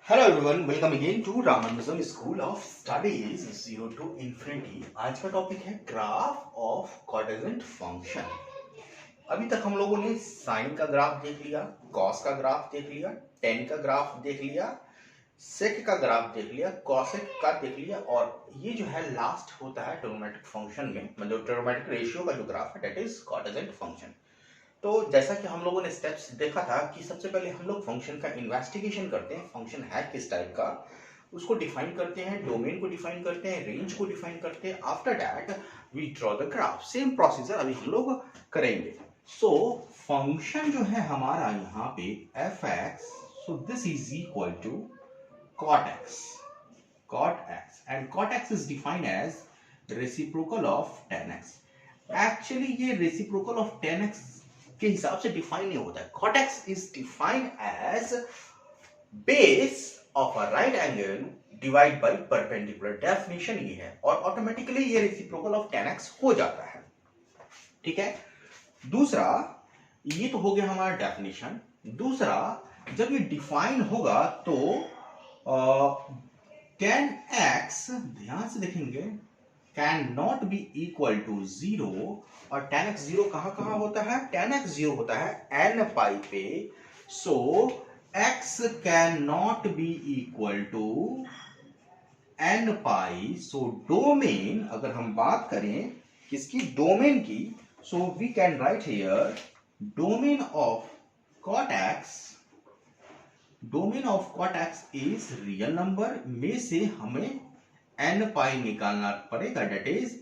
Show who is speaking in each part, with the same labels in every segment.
Speaker 1: Hello everyone, welcome again to Ramanujam school of studies zero to infinity. आज का topic है graph of कॉटेजेंट function. अभी तक हम लोगों ने साइन का ग्राफ देख लिया, कॉस का ग्राफ देख लिया, टेन का ग्राफ देख लिया, सेक का ग्राफ देख लिया, कॉसेक का देख लिया, और ये जो है लास्ट होता है ट्रिग्नोमेट्रिक फंक्शन में, मतलब ट्रिग्नोमेट्रिक रेशियो का जो ग्राफ है, दैट इज कॉटेजेंट फंक्शन। तो जैसा कि हम लोगों ने स्टेप्स देखा था कि सबसे पहले हम लोग फंक्शन का इन्वेस्टिगेशन करते हैं, फंक्शन है किस टाइप का, उसको डिफाइन करते हैं, डोमेन को डिफाइन करते हैं, रेंज को डिफाइन करते हैं। After that we draw the graph. Same procedure अभी हम लोग करेंगे। सो फंक्शन जो है हमारा यहाँ पे F X, so this is equal to cot x and cot x is defined as reciprocal of tan x. Actually ये रेसिप्रोकल ऑफ tan x के हिसाब से डिफाइन नहीं होता है। cot x is defined as base of a right angle divided by perpendicular। Definition ये है और ऑटोमेटिकली ये रेसिप्रोकल ऑफ tan x हो जाता है। ठीक है, दूसरा ये तो हो गया हमारा डेफिनेशन। दूसरा, जब ये डिफाइन होगा तो tan x, ध्यान से देखेंगे, can not be equal to 0। और tan x 0 कहां होता है? tan x 0 होता है n पाई पे। So x can not be equal to n pi. So domain, अगर हम बात करें किसकी? डोमेन की। So we can write here domain of cot x, domain of cot x is real number में से हमें n पाई निकालना पड़ेगा, that is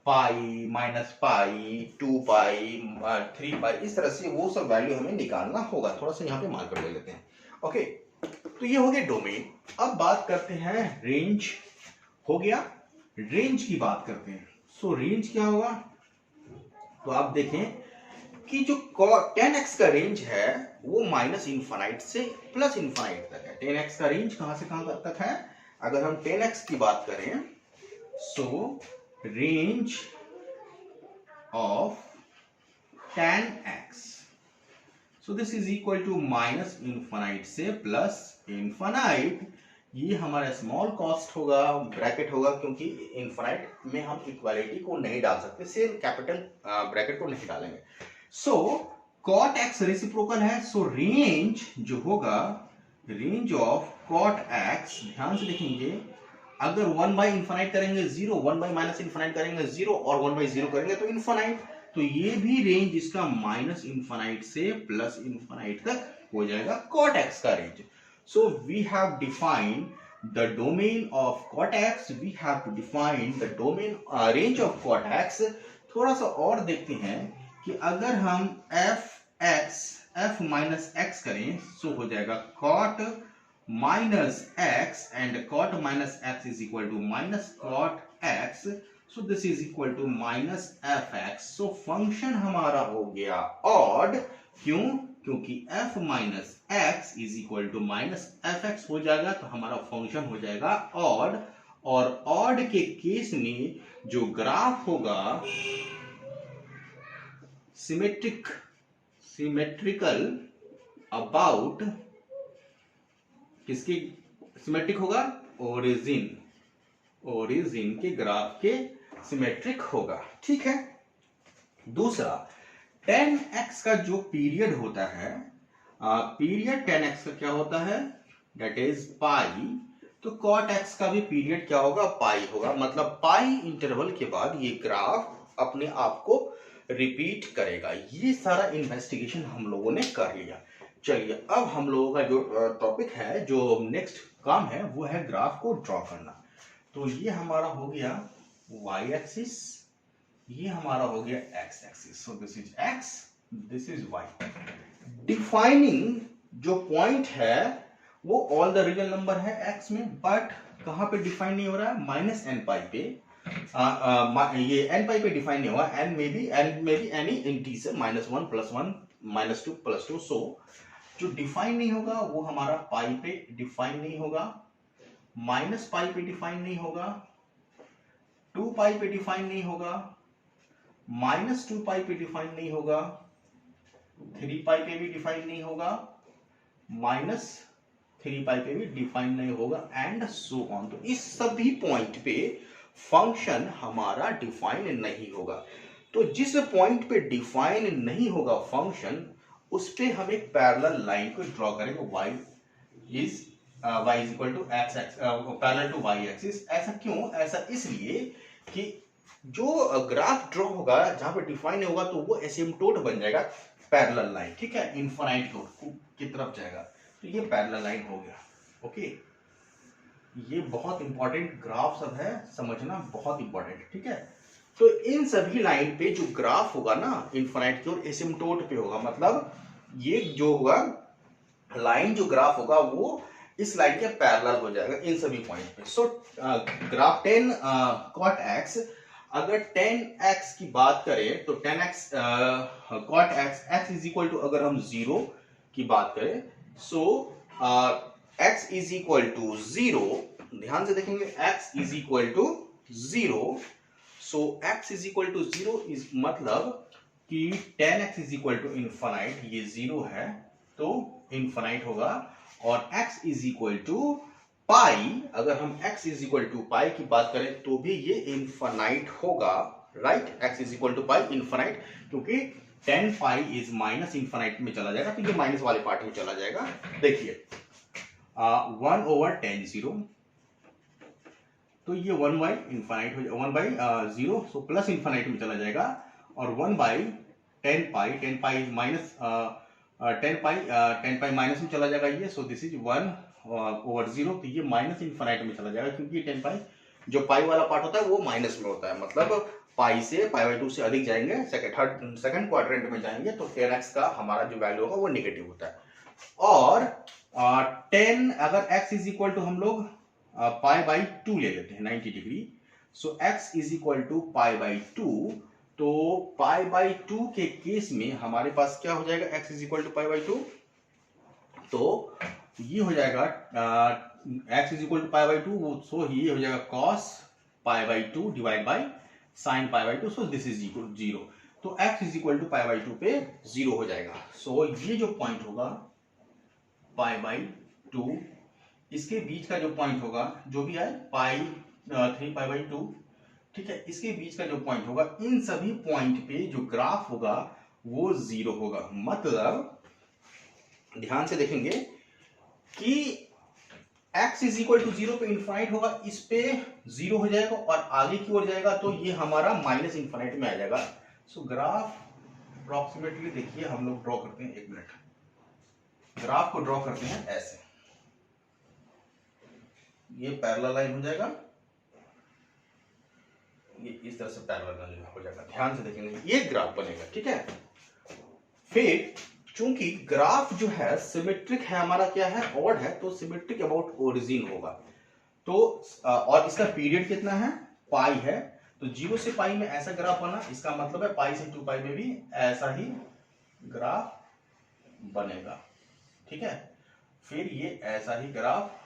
Speaker 1: pi minus pi, 2 pi, 3 pi, इस तरह से वो सब वैल्यू हमें निकालना होगा। थोड़ा सा यहाँ पे मार्कर ले लेते हैं। ओके, तो ये हो गया डोमेन। अब बात करते हैं रेंज। हो गया, रेंज की बात करते हैं। सो रेंज क्या होगा? तो आप देखें कि जो tan x का रेंज है वो माइनस इन्फानाइट से प्लस इन्फानाइट तक है। tan x का रेंज कहां से कहां तक है? अगर हम tan x की बात करें, so range of tan x, so this is equal to minus infinite से प्लस इन्फानाइट। ये हमारा स्मॉल कॉस्ट होगा, ब्रैकेट होगा, क्योंकि इन्फानाइट में हम इक्वालिटी को नहीं डाल सकते, सिर्फ कैपिटल ब्रैकेट को नहीं डालेंगे। सो cot x रेसिप्रोकल है, सो रेंज जो होगा, रेंज ऑफ cot x, ध्यान से देखेंगे, अगर 1 बाई इन्फानाइट करेंगे 0, 1 बाई माइनस इन्फानाइट करेंगे 0, और 1 बाई 0 करेंगे तो इन्फानाइट। तो ये भी रेंज इसका माइनस इन्फानाइट से प्लस इन्फानाइट तक हो जाएगा cot x का range. So we have defined the domain of cot x, we have to define the domain range of cot x। थोड़ा सा और देखते हैं कि अगर हम f माइनस x करें, सो हो जाएगा cot minus x, and cot minus x is equal to minus cot x। So this is equal to minus fx। So function हमारा हो गया ऑड। क्यों? क्योंकि f minus x is equal to minus fx हो जाएगा, तो हमारा function हो जाएगा ऑड। और ऑड के केस में जो ग्राफ होगा सिमेट्रिकल अबाउट किसकी सिमेट्रिक होगा? ओरिजिन के ग्राफ के सिमेट्रिक होगा। ठीक है, दूसरा tan x का जो पीरियड होता है, पीरियड tan x का क्या होता है? That is pi. तो cot x का भी पीरियड क्या होगा? पाई होगा। मतलब पाई इंटरवल के बाद ये ग्राफ अपने आप को रिपीट करेगा। ये सारा इन्वेस्टिगेशन हम लोगों ने कर लिया। चलिए, अब हम लोगों का जो टॉपिक है, जो नेक्स्ट काम है, वो है ग्राफ को ड्रॉ करना। तो ये हमारा हो गया y एक्सिस, ये हमारा हो गया x axis. So this is x, this is y। Defining जो पॉइंट है वो ऑल द रियल नंबर है x में, बट कहां पे डिफाइन नहीं हो रहा है? माइनस n पाई पे। ये n पाई पे डिफाइन नहीं हुआ। n में भी एनी इंटीजर, -1 +1 -2 +2। सो जो डिफाइन नहीं होगा वो हमारा पाई पे डिफाइन नहीं होगा, माइनस पाई पे डिफाइन नहीं होगा, 2 पाई पे डिफाइन नहीं होगा, -2 पाई पे डिफाइन नहीं होगा, 3 पाई पे भी डिफाइन नहीं होगा, 3 पाई पे भी डिफाइन नहीं होगा एंड सो ऑन। तो इस सभी पॉइंट पे फंक्शन हमारा डिफाइन नहीं होगा। तो जिस पॉइंट पे डिफाइन नहीं होगा फंक्शन, उस पे हम एक पैरेलल लाइन को ड्रॉ करेंगे, y is equal to X parallel to y axis. ऐसा क्यों? ऐसा इसलिए कि जो ग्राफ ड्रॉ होगा जहां पे डिफाइन होगा तो वो एसिम्पटोट बन जाएगा पैरेलल लाइन, ठीक है, इनफाइनाइट की तरफ जाएगा। तो ये पैरेलल लाइन हो गया। ओके, ये बहुत इंपॉर्टेंट ग्राफ सब है, समझना बहुत इंपॉर्टेंट, ठीक है। तो इन सभी लाइन पे जो ग्राफ होगा ना इनफाइनाइट की ओर एसिम्पटोट पे होगा, मतलब ये जो होगा लाइन जो ग्राफ होगा वो इस लाइन के पैरेलल हो जाएगा इन सभी पॉइंट पे। सो ग्राफ 10 cot x, अगर 10x की बात करें तो 10x cot x is equal to, अगर हम 0 की बात करें, so x is equal to 0, ध्यान से देखेंगे, x is equal to 0, so x is equal to 0 is मतलब कि 10x is equal to infinite, ये 0 है तो इनफाइनाइट होगा, और x is equal to pi, अगर हम x is equal to pi की बात करें तो भी ये इनफाइनाइट होगा, right. x is equal to pi infinite, क्योंकि 10 पाई इज माइनस इनफाइनाइट में चला जाएगा, तो ये माइनस वाले पार्ट में चला जाएगा। देखिए 1 ओवर 10 0, तो ये 1 बाई इनफाइनाइट हो जाएगा, 1 बाई 0, सो प्लस इनफाइनाइट में चला जाएगा, और 1 by 10 pi is minus 10 pi minus में चला जाएगा ये, सो दिस इज 1 ओवर 0, तो ये माइनस इनफाइनाइट में चला जाएगा, क्योंकि 10 पाई जो पाई वाला पार्ट होता है वो माइनस में होता है, मतलब पाई से पाई बाई 2 से अधिक जाएंगे, सेकंड क्वाड्रेंट में जाएंगे तो 10x का हमारा जो वैल्यू होगा वो नेगेटिव होता है। और 10 अगर x इज इक्वल टू हम लोग पाई बाई 2 ले लेते हैं 90 degree, so x is equal to pi by 2, तो पाई बाई 2 के केस में हमारे पास क्या हो जाएगा, x is equal to pi by 2, तो ये हो जाएगा x is equal to pi by 2, so ये हो जाएगा cos pi by 2 divide by sine pi by 2, so this is equal to 0, तो x is equal to pi by 2 पे 0 हो जाएगा। सो ये जो पॉइंट होगा पाई बाई 2, इसके बीच का जो पॉइंट होगा, जो भी है पाई 3 पाई बाई 2, ठीक है, इसके बीच का जो पॉइंट होगा, इन सभी पॉइंट पे जो ग्राफ होगा वो 0 होगा, मतलब ध्यान से देखेंगे कि x इज इक्वल टू 0 पे इनफाइनाइट होगा, इस पे 0 हो जाएगा, और आगे की ओर जाएगा तो ये हमारा माइनस इनफाइनाइट में आ जाएगा। सो ग्राफ अप्रोक्सीमेटली देखिए, हम लोग ड्रॉ करते हैं, 1 मिनट, ग्राफ को ड्रॉ करते हैं ऐसे, ये पैरेलल लाइन हो जाएगा, ये इस तरह से पैरेलल लाइन हो जाएगा, ध्यान से देखेंगे ये ग्राफ बनेगा, ठीक है। फिर चूंकि ग्राफ जो है सिमेट्रिक है, हमारा क्या है, ऑड है, तो सिमेट्रिक अबाउट ओरिजिन होगा, तो और इसका पीरियड कितना है, पाई है, तो 0 से पाई में ऐसा ग्राफ बना, इसका मतलब है पाई से 2 पाई में भी ऐसा ही ग्राफ बनेगा, ठीक है। फिर ये ऐसा ही ग्राफ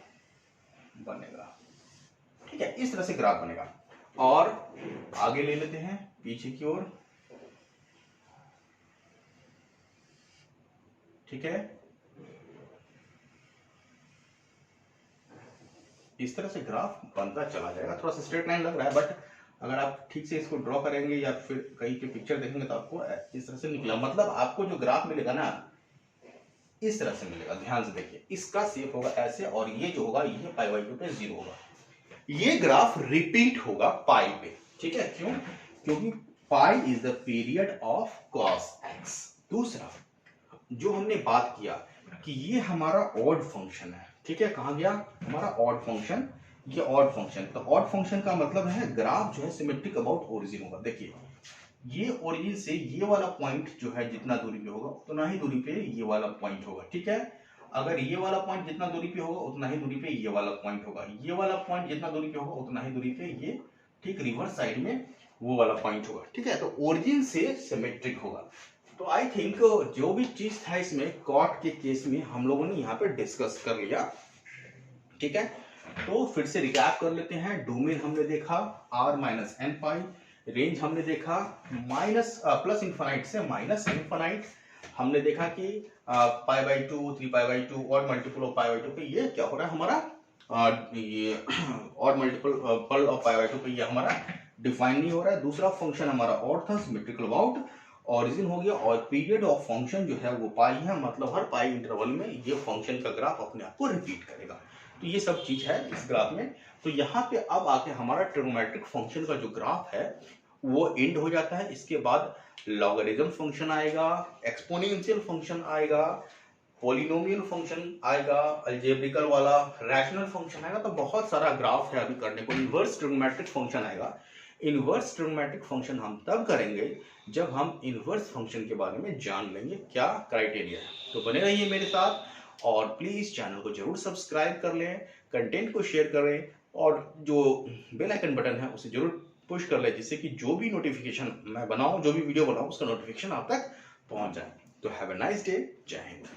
Speaker 1: बनेगा, ठीक है, इस तरह से ग्राफ बनेगा। और आगे ले लेते हैं पीछे की ओर, ठीक है, इस तरह से ग्राफ बनता चला जाएगा। थोड़ा सा स्ट्रेट लाइन लग रहा है, बट अगर आप ठीक से इसको ड्रॉ करेंगे या फिर कहीं के पिक्चर देखेंगे तो आपको इस तरह से निकला, मतलब आपको जो ग्राफ मिलेगा ना इस तरह से मिलेगा, ध्यान से देखिए, इसका शेप होगा ऐसे, और ये जो होगा ये पाई बाई 2 पे 0 होगा। ये ग्राफ रिपीट होगा पाई पे, ठीक है, क्यों, क्योंकि pi is the period of cos x। दूसरा जो हमने बात किया कि ये हमारा ऑड फंक्शन है, ठीक है, कहां गया हमारा ऑड फंक्शन, ये ऑड फंक्शन, तो ऑड फंक्शन का मतलब है ग्राफ जो है सिमेट्रिक अबाउट ओरिजिन होगा। देखिए ये ओरिजिन से ये वाला पॉइंट जो है जितना दूरी पे होगा उतना ही दूरी पे ये वाला पॉइंट होगा, ठीक है। अगर ये वाला पॉइंट जितना दूरी पे होगा उतना ही दूरी पे ये वाला पॉइंट होगा, ये वाला पॉइंट जितना दूरी पे होगा उतना ही दूरी पे ये, ठीक, रिवर्स साइड में वो वाला पॉइंट होगा, ठीक है, तो ओरिजिन से सिमेट्रिक होगा। तो आई थिंक जो भी चीज था इसमें कॉट के केस में हम लोगों ने यहाँ पे डिस्कस कर लिया, ठीक है। तो फिर से रिकैप कर लेते हैं, डोमेन हमने देखा r माइनस एन पाई, रेंज हमने देखा माइनस प्लस इनफाइनाइट से माइनस इनफाइनाइट, हमने देखा कि पाई बाई 2, 3 पाई बाई 2 और मल्टीपल ऑफ पाई बाई 2 पे ये क्या हो रहा है हमारा ये और मल्टीपल ऑफ पाई बाई 2 पे ये हमारा डिफाइन नहीं हो रहा है। दूसरा फंक्शन हमारा और था सिमेट्रिकल अबाउट ओरिजिन हो गया, और पीरियड ऑफ फंक्शन जो है वो पाई है, मतलब हर पाई इंटरवल में ये फंक्शन का ग्राफ अपने आप को रिपीट करेगा। तो ये सब चीज है इस ग्राफ में। तो यहाँ पे अब आके हमारा ट्रिग्नोमेट्रिक फंक्शन का जो ग्राफ है वो एंड हो जाता है। इसके बाद लॉगरिथम फंक्शन आएगा, एक्सपोनेंशियल फंक्शन आएगा, पॉलिनोमियल फंक्शन आएगा, अलजेब्रिकल वाला रैशनल फंक्शन आएगा। तो बहुत सारा ग्राफ है अभी करने को। इनवर्स ट्रिग्नोमेट्रिक फंक्शन आएगा। इनवर्स ट्रिग्नोमेट्रिक फंक्शन हम तब करेंगे जब हम इनवर्स फंक्शन के बारे में जान लेंगे क्या क्राइटेरिया है। तो बने रहिए मेरे साथ, और प्लीज चैनल को जरूर सब्सक्राइब कर लें, कंटेंट को शेयर करें, और जो बेल आइकन बटन है उसे जरूर पुश कर लें, जिससे कि जो भी नोटिफिकेशन मैं बनाऊं, जो भी वीडियो बनाऊं, उसका नोटिफिकेशन आप तक पहुंच जाए। तो हैव अ नाइस डे। जय हिंद।